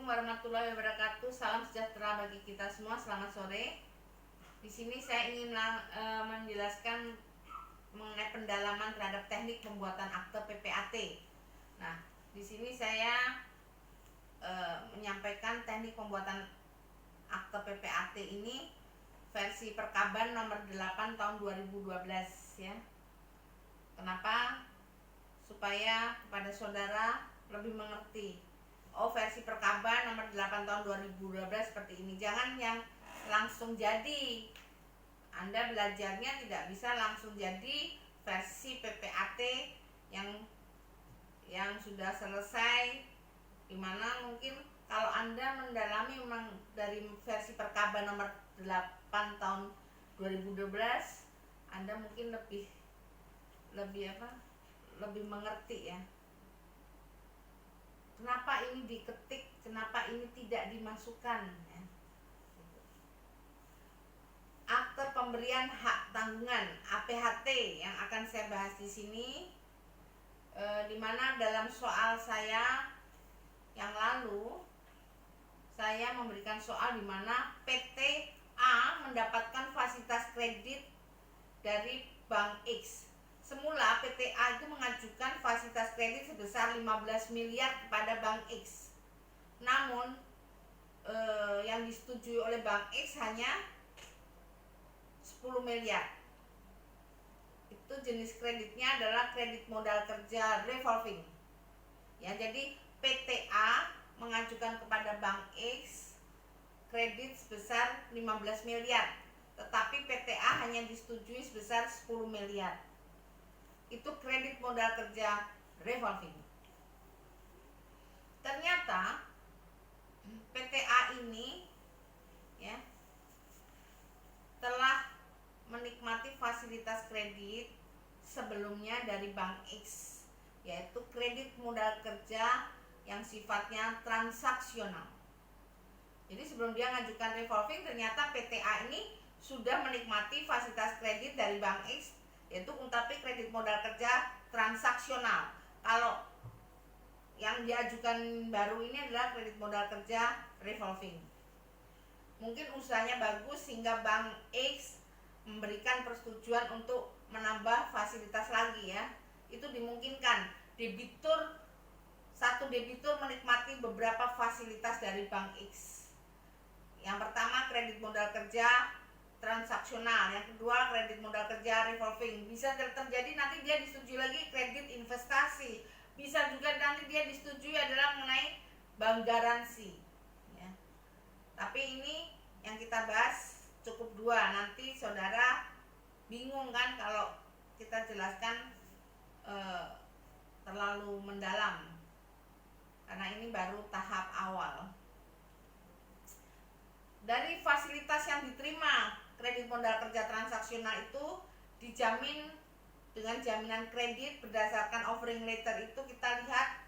warahmatullahi wabarakatuh. Salam sejahtera bagi kita semua. Selamat sore. Di sini saya ingin menjelaskan mengenai pendalaman terhadap teknik pembuatan akte PPAT. Nah, di sini saya menyampaikan teknik pembuatan akte PPAT ini versi Perkaban nomor 8 tahun 2012 ya. Kenapa? Supaya kepada saudara lebih mengerti. Versi Perkaban nomor 8 tahun 2012 seperti ini. Jangan yang langsung jadi. Anda belajarnya tidak bisa langsung jadi versi PPAT yang sudah selesai, dimana mungkin kalau Anda mendalami memang dari versi Perkaban nomor 8 tahun 2012, Anda mungkin lebih mengerti ya. Kenapa ini diketik, kenapa ini tidak dimasukkan ya. Akte pemberian hak tanggungan APHT yang akan saya bahas di sini, dimana dalam soal saya yang lalu saya memberikan soal dimana PT A mendapatkan fasilitas kredit dari Bank X. Semula PT A itu mengajukan fasilitas kredit sebesar 15 miliar kepada Bank X. Namun yang disetujui oleh Bank X hanya 10 miliar. Itu jenis kreditnya adalah kredit modal kerja revolving. Ya, jadi PT A mengajukan kepada Bank X kredit sebesar 15 miliar, tetapi PT A hanya disetujui sebesar 10 miliar. Itu kredit modal kerja revolving. Ternyata PT A ini ya telah menikmati fasilitas kredit sebelumnya dari Bank X, yaitu kredit modal kerja yang sifatnya transaksional. Jadi sebelum dia mengajukan revolving, ternyata PT A ini sudah menikmati fasilitas kredit dari Bank X, yaitu ungkapi kredit modal kerja transaksional. Kalau yang diajukan baru ini adalah kredit modal kerja revolving. Mungkin usahanya bagus sehingga Bank X memberikan persetujuan untuk menambah fasilitas lagi ya. Itu dimungkinkan. Satu debitur menikmati beberapa fasilitas dari Bank X. Yang pertama kredit modal kerja transaksional, yang kedua kredit modal kerja revolving. Bisa terjadi nanti dia disetujui lagi kredit investasi, bisa juga nanti dia disetujui adalah mengenai bank garansi ya. Tapi ini yang kita bahas cukup dua, nanti saudara bingung kan kalau kita jelaskan terlalu mendalam, karena ini baru tahap awal. Dari fasilitas yang diterima kredit modal kerja transaksional itu dijamin dengan jaminan kredit berdasarkan offering letter. Itu kita lihat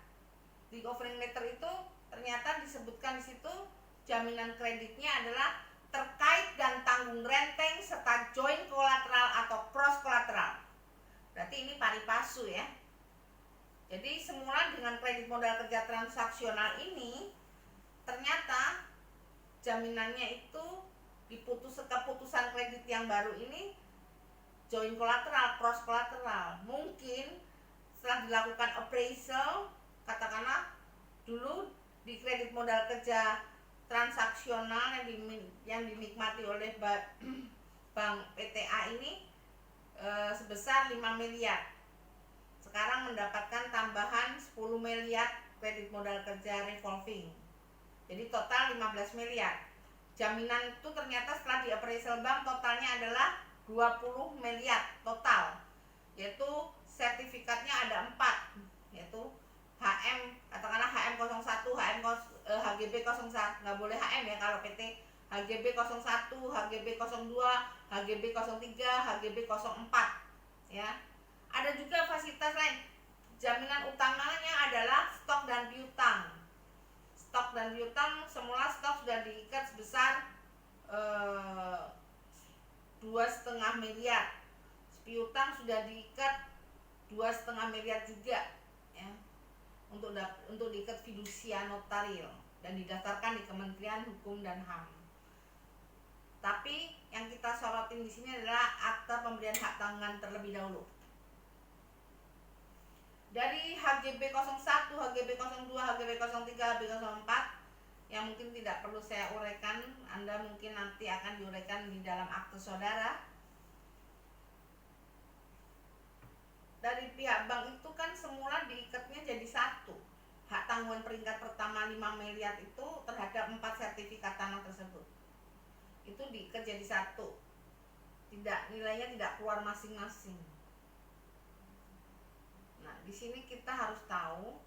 di offering letter itu ternyata disebutkan di situ jaminan kreditnya adalah terkait dan tanggung renteng serta joint kolateral atau cross kolateral. Berarti ini pari passu ya. Jadi semula dengan kredit modal kerja transaksional ini ternyata jaminannya itu keputusan kredit yang baru ini joint kolateral, cross kolateral. Mungkin setelah dilakukan appraisal, katakanlah dulu di kredit modal kerja transaksional yang dinikmati oleh Bank PT A ini sebesar 5 miliar. Sekarang mendapatkan tambahan 10 miliar kredit modal kerja revolving. Jadi total 15 miliar. Jaminan itu ternyata setelah di appraisal bank totalnya adalah 20 miliar total. Yaitu sertifikatnya ada 4, yaitu HM, katakanlah HM01, HGB 01, nggak boleh HM ya kalau PT, HGB 01, HGB 02, HGB 03, HGB 04 ya. Ada juga fasilitas lain. Jaminan utamanya adalah stok dan piutang. Stok dan piutang, semula stok sudah diikat sebesar 2,5 miliar. Piutang sudah diikat 2,5 miliar juga ya. Untuk diikat fidusia notaril. dan didaftarkan di Kementerian Hukum dan HAM. Tapi yang kita sorotin di sini adalah akta pemberian hak tanggungan terlebih dahulu. Dari HGB 01, HGB 02, HGB 03, HGB 04 yang mungkin tidak perlu saya uraikan, Anda mungkin nanti akan diuraikan di dalam akte saudara. Dari pihak bank itu kan semula diikatnya jadi satu. Hak tanggungan peringkat pertama 5 miliar itu terhadap 4 sertifikat tanah tersebut. Itu diikat jadi satu. Nilainya tidak keluar masing-masing. Nah, di sini kita harus tahu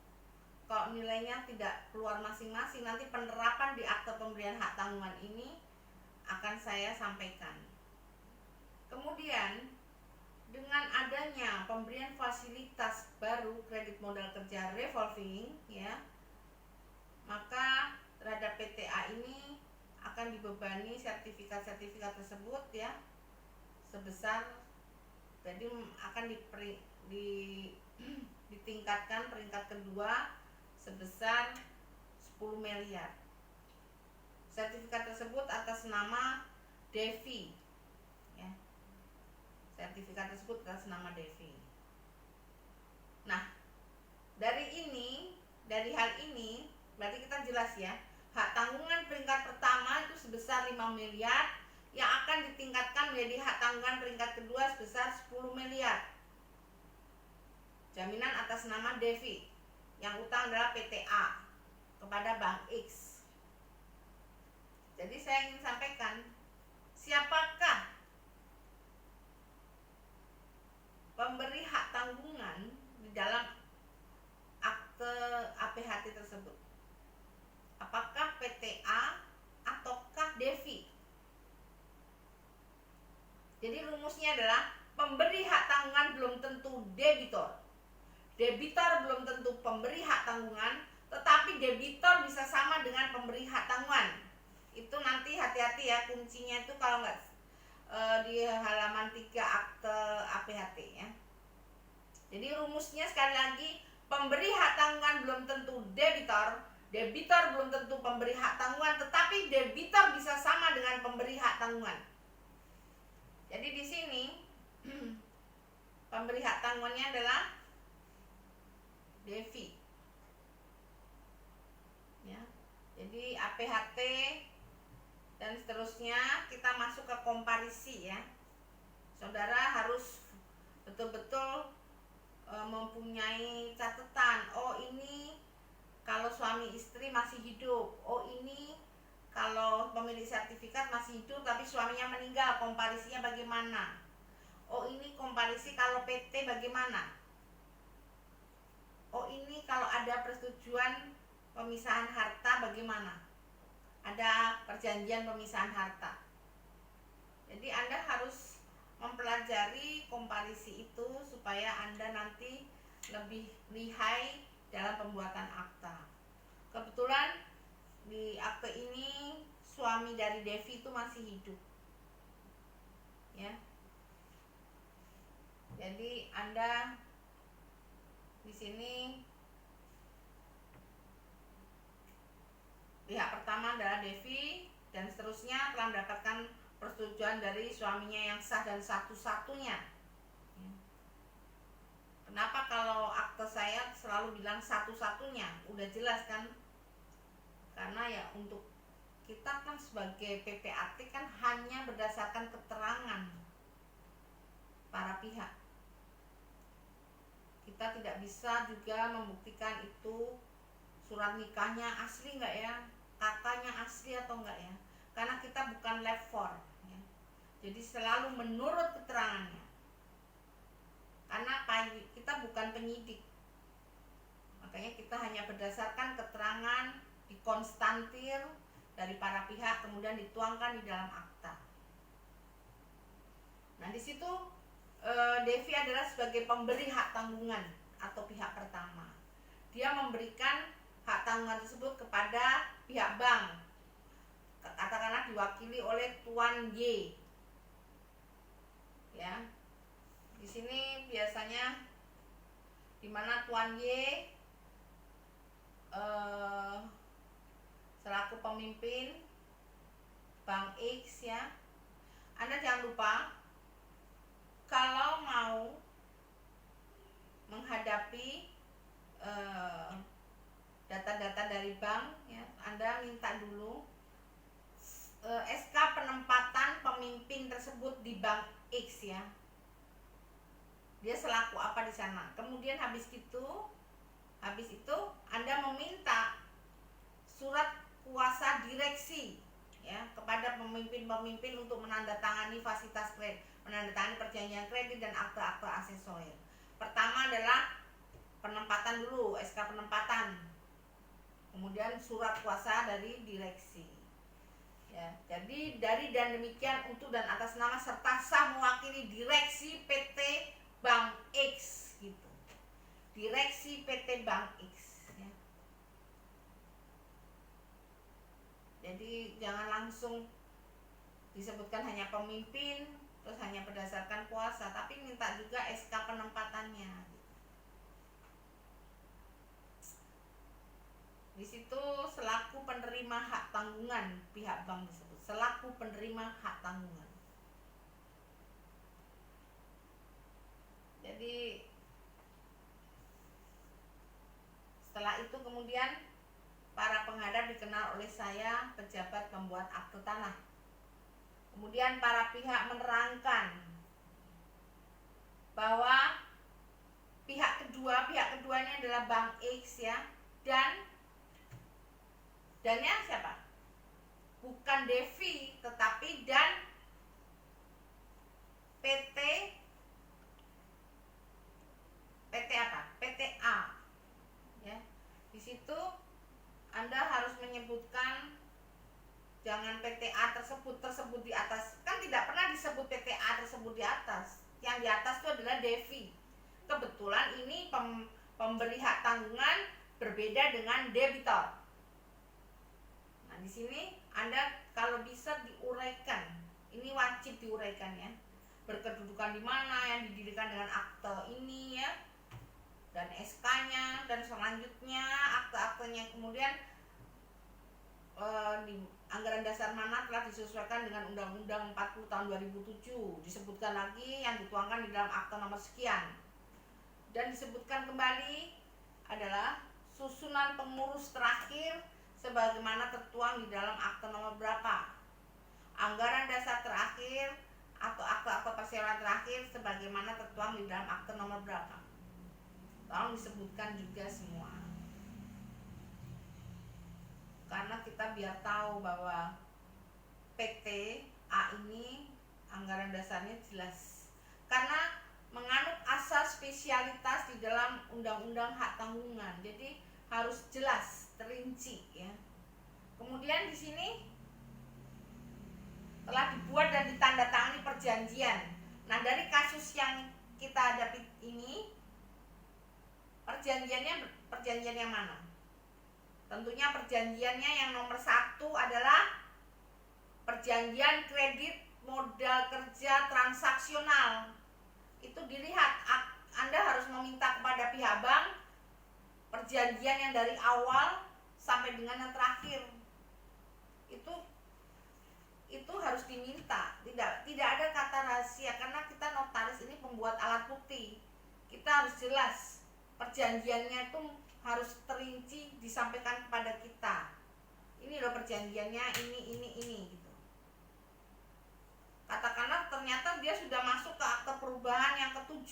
kalau nilainya tidak keluar masing-masing, nanti penerapan di akte pemberian hak tanggungan ini akan saya sampaikan. Kemudian dengan adanya pemberian fasilitas baru kredit modal kerja revolving ya, maka terhadap PTA ini akan dibebani sertifikat-sertifikat tersebut ya sebesar, jadi akan ditingkatkan peringkat kedua sebesar 10 miliar. Sertifikat tersebut atas nama Devi ya. Sertifikat tersebut atas nama Devi. Nah, dari hal ini berarti kita jelas ya, hak tanggungan peringkat pertama itu sebesar 5 miliar yang akan ditingkatkan menjadi hak tanggungan peringkat kedua sebesar 10 miliar. Jaminan atas nama Devi, yang utang adalah PTA kepada Bank X. Jadi saya ingin sampaikan, siapakah pemberi hak tanggungan di dalam akte APHT tersebut? Apakah PTA ataukah Devi? Jadi rumusnya adalah pemberi hak tanggungan belum tentu debitor. Debitor belum tentu pemberi hak tanggungan, tetapi debitor bisa sama dengan pemberi hak tanggungan. Itu nanti hati-hati ya, kuncinya itu kalau nggak di halaman 3 akte APHT ya. Jadi rumusnya sekali lagi, pemberi hak tanggungan belum tentu debitor, debitor belum tentu pemberi hak tanggungan, tetapi debitor bisa sama dengan pemberi hak tanggungan. Jadi di sini pemberi hak tanggungannya adalah Devi. Ya. Jadi APHT dan seterusnya kita masuk ke komparisi ya. Saudara harus betul-betul mempunyai catatan. Oh, ini kalau suami istri masih hidup. Oh, ini kalau pemilik sertifikat masih hidup tapi suaminya meninggal, komparisinya bagaimana? Oh, ini komparisi kalau PT bagaimana? Oh, ini kalau ada persetujuan pemisahan harta bagaimana? Ada perjanjian pemisahan harta. Jadi Anda harus mempelajari komparisi itu supaya Anda nanti lebih lihai dalam pembuatan akta. Kebetulan di akte ini suami dari Devi itu masih hidup. Ya. Jadi Anda di sini pihak pertama adalah Devi dan seterusnya telah mendapatkan persetujuan dari suaminya yang sah dan satu-satunya. Kenapa kalau akte saya selalu bilang satu-satunya? Udah jelas kan? Karena ya untuk kita kan sebagai PPAT kan hanya berdasarkan keterangan para pihak. Kita tidak bisa juga membuktikan itu surat nikahnya asli nggak ya, kakaknya asli atau enggak ya, karena kita bukan lab 4 ya. Jadi selalu menurut keterangannya, karena kita bukan penyidik, makanya kita hanya berdasarkan keterangan dikonstantir dari para pihak kemudian dituangkan di dalam akta. Nah, di situ Devi adalah sebagai pemberi hak tanggungan atau pihak pertama. Dia memberikan hak tanggungan tersebut kepada pihak bank, katakanlah diwakili oleh Tuan Y. Ya, di sini biasanya di mana Tuan Y pemimpin Bank X ya. Anda jangan lupa kalau mau menghadapi data-data dari bank ya, Anda minta dulu SK penempatan pemimpin tersebut di Bank X ya. Dia selaku apa di sana. Kemudian habis itu Anda meminta surat kuasa direksi ya kepada pemimpin-pemimpin untuk menandatangani fasilitas kredit, menandatangani perjanjian kredit dan akte-akte aksesoris. Pertama adalah penempatan dulu, SK penempatan. Kemudian surat kuasa dari direksi. Ya, jadi dari dan demikian untuk dan atas nama serta sah mewakili direksi PT Bank X gitu. Direksi PT Bank X ya. Jadi jangan langsung disebutkan hanya pemimpin terus hanya berdasarkan kuasa, tapi minta juga SK penempatannya gitu. Di situ selaku penerima hak tanggungan pihak bank tersebut, selaku penerima hak tanggungan. Jadi setelah itu kemudian para penghadap dikenal oleh saya pejabat pembuat akte tanah. Kemudian para pihak menerangkan bahwa pihak keduanya adalah Bank X ya, dannya siapa? Bukan Devi, tetapi dan PT apa? PT A. Ya. Di situ Anda harus menyebutkan, jangan PT A tersebut di atas. Kan tidak pernah disebut PT A tersebut di atas. Yang di atas itu adalah Devi. Kebetulan ini pemberi hak tanggungan berbeda dengan debitor. Nah, di sini Anda kalau bisa diuraikan, ini wajib diuraikan ya. Berkedudukan di mana, yang didirikan dengan akte ini ya, dan SK-nya, dan selanjutnya akte-aktenya, kemudian di anggaran dasar mana telah disesuaikan dengan Undang-Undang 40 tahun 2007. Disebutkan lagi yang dituangkan di dalam akte nomor sekian. Dan disebutkan kembali adalah susunan pengurus terakhir sebagaimana tertuang di dalam akte nomor berapa, anggaran dasar terakhir atau akte-akte perseroan terakhir sebagaimana tertuang di dalam akte nomor berapa. Tolong disebutkan juga semua, karena kita biar tahu bahwa PT A ini anggaran dasarnya jelas, karena menganut asas spesialitas di dalam Undang-Undang Hak Tanggungan, jadi harus jelas, terinci ya. Kemudian di sini telah dibuat dan ditandatangani perjanjian. Nah, dari kasus yang kita hadapi ini, perjanjian yang mana? Tentunya perjanjiannya yang nomor 1 adalah perjanjian kredit modal kerja transaksional. Itu dilihat, Anda harus meminta kepada pihak bank perjanjian yang dari awal sampai dengan yang terakhir. Itu harus diminta. Tidak ada kata rahasia, karena kita notaris ini pembuat alat bukti. Kita harus jelas. Perjanjiannya itu harus terinci disampaikan kepada kita. Ini loh perjanjiannya, ini gitu. Katakanlah ternyata dia sudah masuk ke akte perubahan yang ke-7.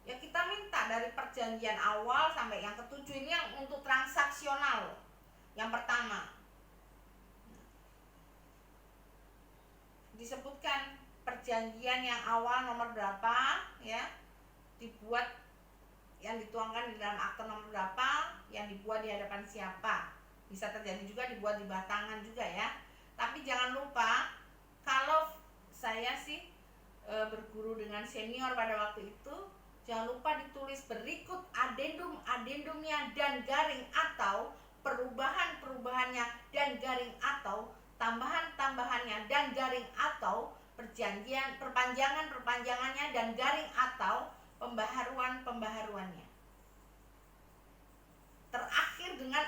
Ya kita minta dari perjanjian awal sampai yang ke-7, ini yang untuk transaksional. Yang pertama. Disebutkan perjanjian yang awal nomor berapa ya, dibuat yang dituangkan di dalam akte nomor berapa, yang dibuat di hadapan siapa. Bisa terjadi juga dibuat di batangan juga ya. Tapi jangan lupa, kalau saya sih berguru dengan senior pada waktu itu, jangan lupa ditulis berikut adendumnya dan garing atau perubahannya dan garing atau tambahannya dan garing atau perpanjangannya dan garing atau pembaharuannya. Terakhir dengan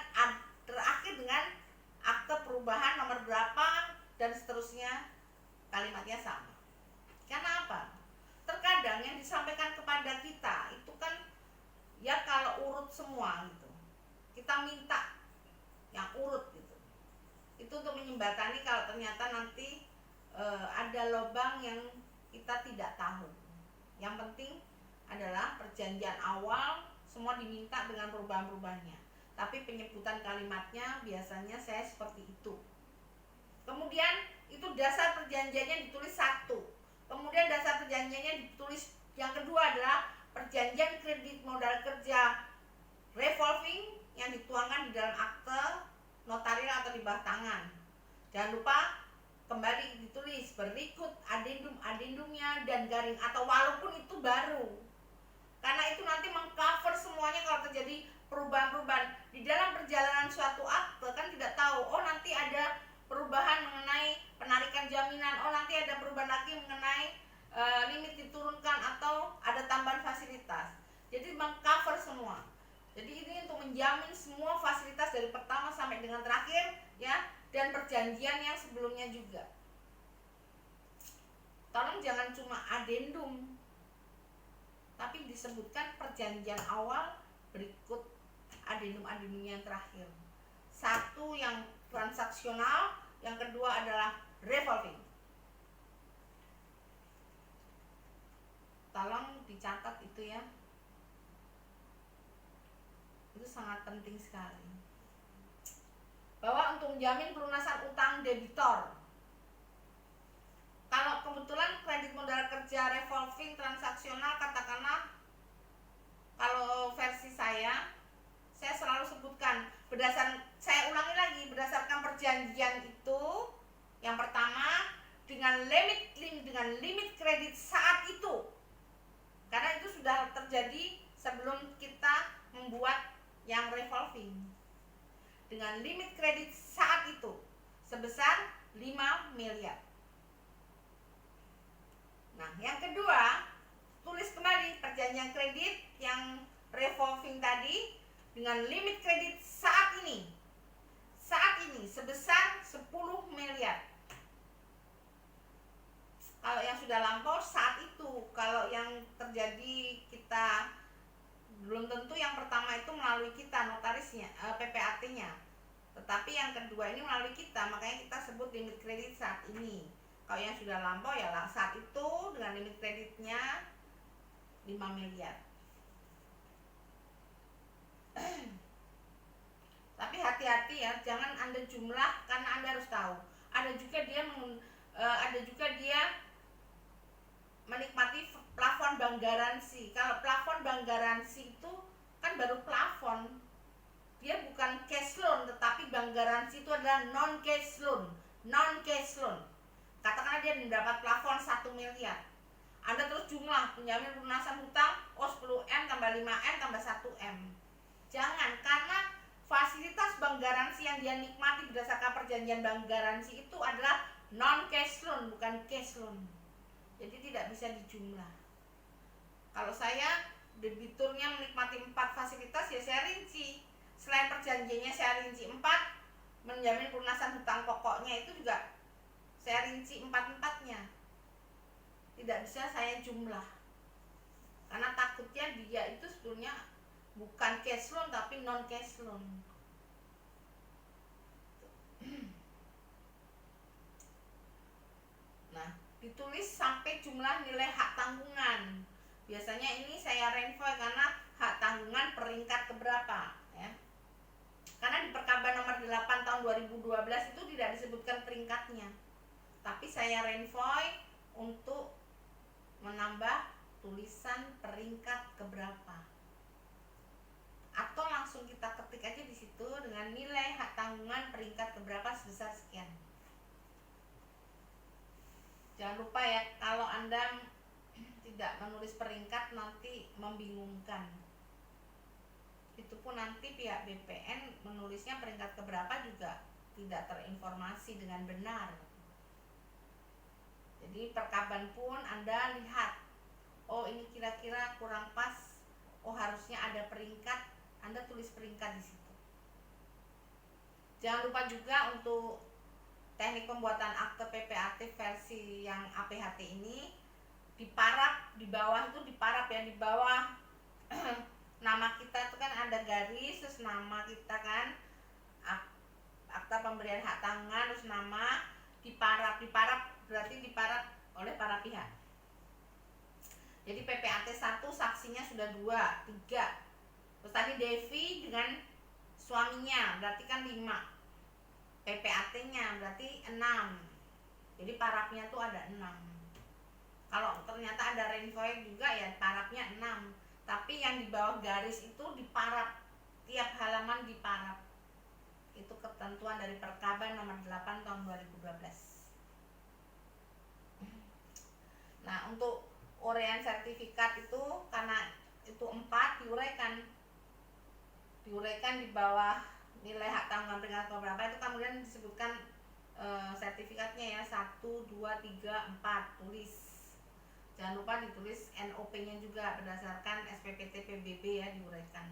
berapa, dan seterusnya kalimatnya sama. Karena apa? Terkadang yang disampaikan kepada kita itu kan ya kalau urut semua gitu, kita minta yang urut gitu. Itu untuk menyembatani kalau ternyata nanti ada lubang yang kita tidak tahu. Yang penting adalah perjanjian awal semua diminta dengan perubahan-perubahannya, tapi penyebutan kalimatnya biasanya saya seperti itu. Kemudian itu dasar perjanjiannya ditulis satu. Kemudian dasar perjanjiannya ditulis yang kedua adalah perjanjian kredit modal kerja revolving yang dituangkan di dalam akte notarial atau di bawah tangan. Jangan lupa kembali ditulis berikut adendumnya dan garing, atau walaupun itu baru, karena itu nanti mengcover semuanya kalau terjadi perubahan-perubahan di dalam perjalanan suatu akte. Kan tidak tahu, oh nanti ada perubahan mengenai penarikan jaminan, oh nanti ada perubahan lagi mengenai limit diturunkan atau ada tambahan fasilitas. Jadi mengcover semua. Jadi ini untuk menjamin semua fasilitas dari pertama sampai dengan terakhir ya, dan perjanjian yang sebelumnya juga. Tolong jangan cuma adendum, tapi disebutkan perjanjian awal berikut adendum yang terakhir. Satu yang transaksional, yang kedua adalah revolving. Tolong dicatat itu ya, itu sangat penting sekali. Bahwa untuk menjamin pelunasan utang debitor, kalau kebetulan kredit modal kerja revolving transaksional, katakanlah kalau versi saya selalu sebutkan saya ulangi lagi, berdasarkan perjanjian itu yang pertama dengan limit kredit saat itu, karena itu sudah terjadi sebelum kita membuat yang revolving, dengan limit kredit saat itu sebesar 5 miliar. Nah, yang kedua, tulis kembali perjanjian kredit yang revolving tadi dengan limit kredit saat ini sebesar 10 miliar. Kalau yang sudah lampau saat itu, kalau yang terjadi kita belum tentu yang pertama itu melalui kita notarisnya, PPAT-nya. Tetapi yang kedua ini melalui kita, makanya kita sebut limit kredit saat ini. Kalau yang sudah lampau ya saat itu dengan limit kreditnya 5 miliar. Tapi hati-hati ya, jangan Anda jumlah, karena Anda harus tahu. Ada juga dia menikmati plafon bank garansi. Kalau plafon bank garansi itu kan baru plafon, dia bukan cash loan, tetapi bank garansi itu adalah non cash loan. Katakanlah dia mendapat plafon 1 miliar. Anda terus jumlah penjamin pelunasan hutang, 10M tambah 5M tambah 1M. Jangan, karena fasilitas bank garansi yang dia nikmati berdasarkan perjanjian bank garansi itu adalah non cash loan, bukan cash loan. Jadi tidak bisa dijumlah. Kalau saya debiturnya menikmati 4 fasilitas, ya saya rinci. Selain perjanjiannya saya rinci 4, menjamin pelunasan hutang pokoknya itu juga saya rinci 4-4-nya. Tidak bisa saya jumlah, karena takutnya dia itu sebetulnya bukan cash loan tapi non cash loan. Nah, ditulis sampai jumlah nilai hak tanggungan. Biasanya ini saya renvoy karena hak tanggungan peringkat keberapa ya. Karena di Perkaba nomor 8 tahun 2012 itu tidak disebutkan peringkatnya. Tapi saya renvoy untuk menambah tulisan peringkat keberapa. Atau langsung kita ketik aja di situ dengan nilai hak tanggungan peringkat keberapa sebesar sekian. Jangan lupa ya, kalau Anda tidak menulis peringkat nanti membingungkan. Itu pun nanti pihak BPN menulisnya peringkat keberapa juga tidak terinformasi dengan benar. Jadi perkaban pun Anda lihat, oh ini kira-kira kurang pas, oh harusnya ada peringkat, Anda tulis peringkat di situ. Jangan lupa juga untuk teknik pembuatan akte PPAT versi yang APHT ini diparap di bawah itu diparap ya, di bawah nama kita itu kan ada garis, terus nama kita kan, akta pemberian hak tanggungan, terus nama, diparap berarti diparap oleh para pihak. Jadi PPAT 1 saksinya sudah 2, 3. Terus tadi Devi dengan suaminya berarti kan 5. PPAT-nya berarti 6. Jadi parapnya tuh ada 6. Kalau ternyata ada Renvoy juga ya parapnya 6. Tapi yang di bawah garis itu diparap, tiap halaman diparap. Itu ketentuan dari Perkaba nomor 8 tahun 2012. Nah, untuk uraian sertifikat itu karena itu 4 diuraikan di bawah nilai hak tanggungan peringkat berapa itu kemudian disebutkan sertifikatnya ya 1, 2, 3, 4 tulis. Jangan lupa ditulis NOP-nya juga berdasarkan SPPT PBB ya, diuraikan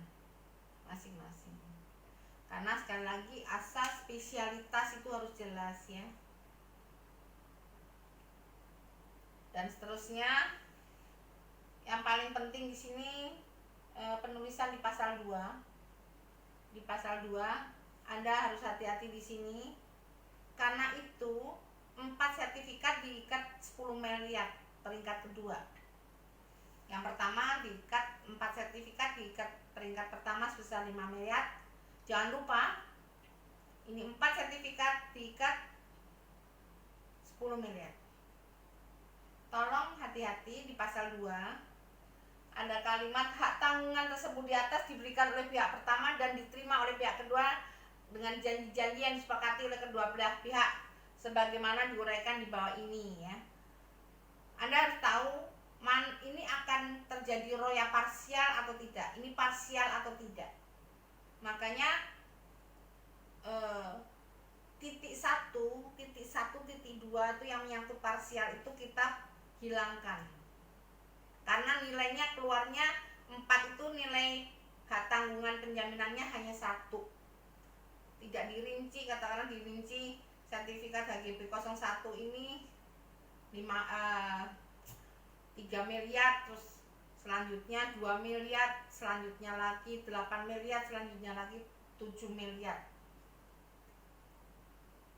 masing-masing. Karena sekali lagi asas spesialitas itu harus jelas ya. Dan seterusnya yang paling penting di sini penulisan di pasal 2. Di pasal 2 Anda harus hati-hati di sini. Karena itu 4 sertifikat diikat 10 miliar peringkat kedua. Yang pertama diikat 4 sertifikat diikat peringkat pertama sebesar 5 miliar. Jangan lupa ini 4 sertifikat diikat 10 miliar. Tolong hati-hati di pasal 2 ada kalimat hak tanggungan tersebut di atas diberikan oleh pihak pertama dan diterima oleh pihak kedua dengan janji-janji yang disepakati oleh kedua belah pihak sebagaimana diuraikan di bawah ini ya. Anda harus tahu ini akan terjadi roya parsial atau tidak, ini parsial atau tidak. Makanya titik 1, titik 2 itu yang menyangkut parsial itu kita hilangkan. Karena nilainya keluarnya 4 itu nilai hak tanggungan penjaminannya hanya 1. Tidak dirinci, katakanlah dirinci sertifikat HGB 01 ini 3 miliar, terus selanjutnya 2 miliar, selanjutnya lagi 8 miliar, selanjutnya lagi 7 miliar.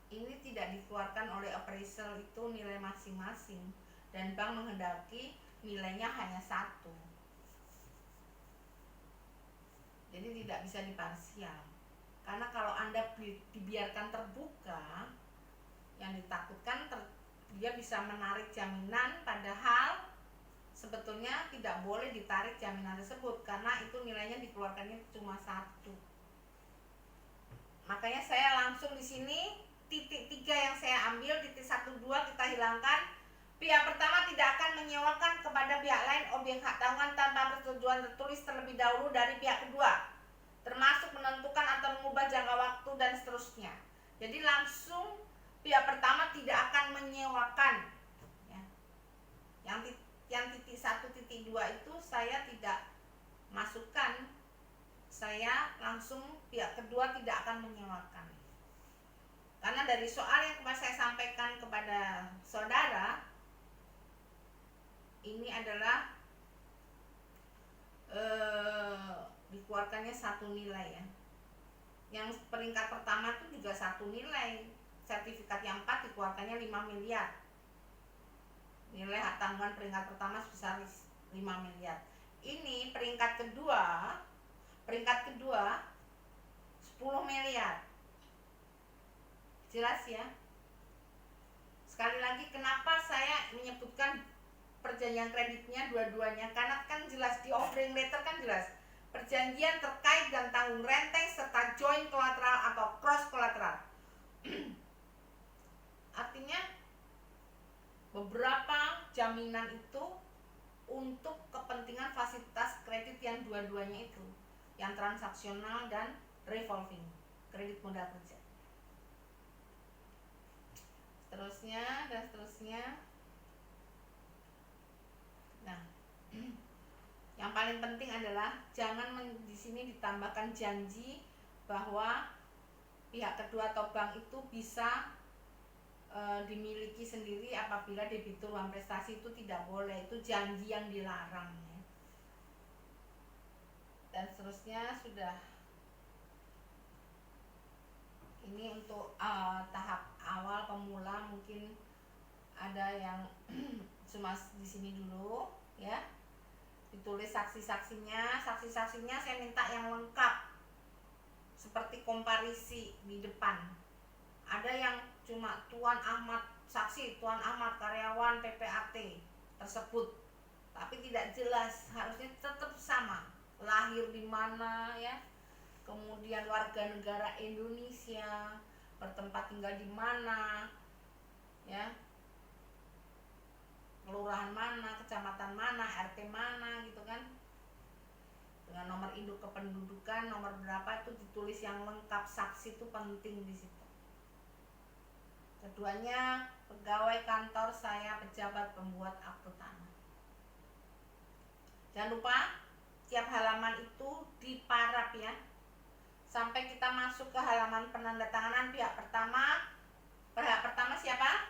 Ini tidak dikeluarkan oleh appraisal itu nilai masing-masing dan bank menghendaki nilainya hanya 1. Jadi tidak bisa diparsial. Karena kalau Anda dibiarkan terbuka, yang ditakutkan dia bisa menarik jaminan, padahal sebetulnya tidak boleh ditarik jaminan tersebut karena itu nilainya dikeluarkannya cuma 1. Makanya saya langsung di sini titik 3 yang saya ambil, titik 1, 2 kita hilangkan. Pihak pertama tidak akan menyewakan kepada pihak lain objek hak tanggungan tanpa persetujuan tertulis terlebih dahulu dari pihak kedua, termasuk menentukan atau mengubah jangka waktu dan seterusnya. Jadi langsung pihak pertama tidak akan menyewakan ya. Yang titik 1, titik 2 itu saya tidak masukkan. Saya langsung pihak kedua tidak akan menyewakan. Karena dari soal yang kemarin saya sampaikan kepada saudara, ini adalah dikeluarkannya 1 nilai ya. Yang peringkat pertama itu juga 1 nilai. Sertifikat yang 4 dikeluarkannya 5 miliar. Nilai hak tanggungan peringkat pertama sebesar 5 miliar. Ini peringkat kedua 10 miliar. Jelas ya. Sekali lagi kenapa saya menyebutkan perjanjian kreditnya dua-duanya, karena kan jelas di offering letter kan jelas perjanjian terkait dan tanggung renteng serta joint collateral atau cross collateral. Artinya beberapa jaminan itu untuk kepentingan fasilitas kredit yang dua-duanya itu, yang transaksional dan revolving, kredit modal kerja. Seterusnya. Nah, yang paling penting adalah jangan di sini ditambahkan janji bahwa pihak kedua atau bank itu bisa dimiliki sendiri apabila debitur uang prestasi itu tidak boleh, itu janji yang dilarang ya. Dan seterusnya sudah. Ini untuk tahap awal pemula, mungkin ada yang cuma di sini dulu ya. Ditulis saksi-saksinya saya minta yang lengkap seperti komparisi di depan. Ada yang cuma Tuan Ahmad saksi, Tuan Ahmad karyawan PPAT tersebut, tapi tidak jelas, harusnya tetap sama, lahir di mana ya, kemudian warga negara Indonesia, bertempat tinggal di mana ya, kelurahan mana, kecamatan mana, RT mana gitu kan, dengan nomor induk kependudukan, nomor berapa, itu ditulis yang lengkap. Saksi itu penting di situ. Keduanya, pegawai kantor saya pejabat pembuat akte tanah. Jangan lupa tiap halaman itu diparaf ya, sampai kita masuk ke halaman penandatanganan pihak pertama. Pihak pertama siapa?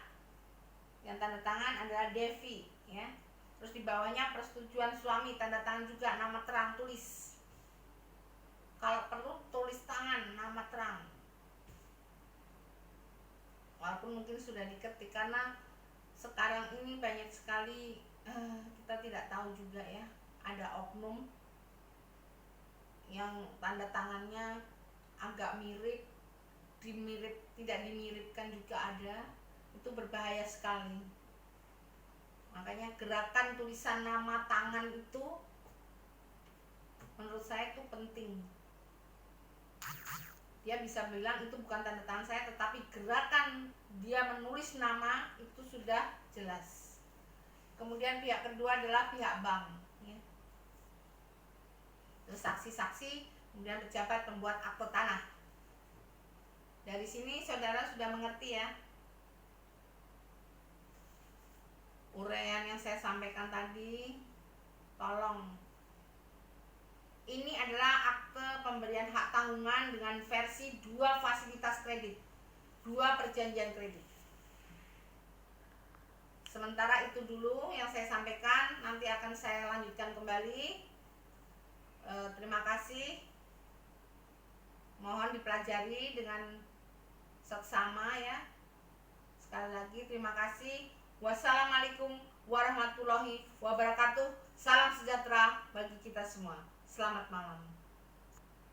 Yang tanda tangan adalah Devi ya. Terus di bawahnya persetujuan suami, tanda tangan juga, nama terang tulis. Kalau perlu tulis tangan, nama terang. Walaupun mungkin sudah diketik, karena sekarang ini banyak sekali kita tidak tahu juga ya, ada oknum yang tanda tangannya agak mirip, tidak dimiripkan juga ada. Itu berbahaya sekali. Makanya gerakan tulisan nama tangan itu menurut saya itu penting. Dia bisa bilang itu bukan tanda tangan saya, tetapi gerakan dia menulis nama itu sudah jelas. Kemudian pihak kedua adalah pihak bank ya. Terus saksi-saksi, kemudian pejabat pembuat akte tanah. Dari sini saudara sudah mengerti ya uraian yang saya sampaikan tadi. Tolong, ini adalah akte pemberian hak tanggungan dengan versi 2 fasilitas kredit, 2 perjanjian kredit. Sementara itu dulu yang saya sampaikan, nanti akan saya lanjutkan kembali. Terima kasih, mohon dipelajari dengan seksama ya. Sekali lagi terima kasih. Wassalamualaikum warahmatullahi wabarakatuh. Salam sejahtera bagi kita semua. Selamat malam.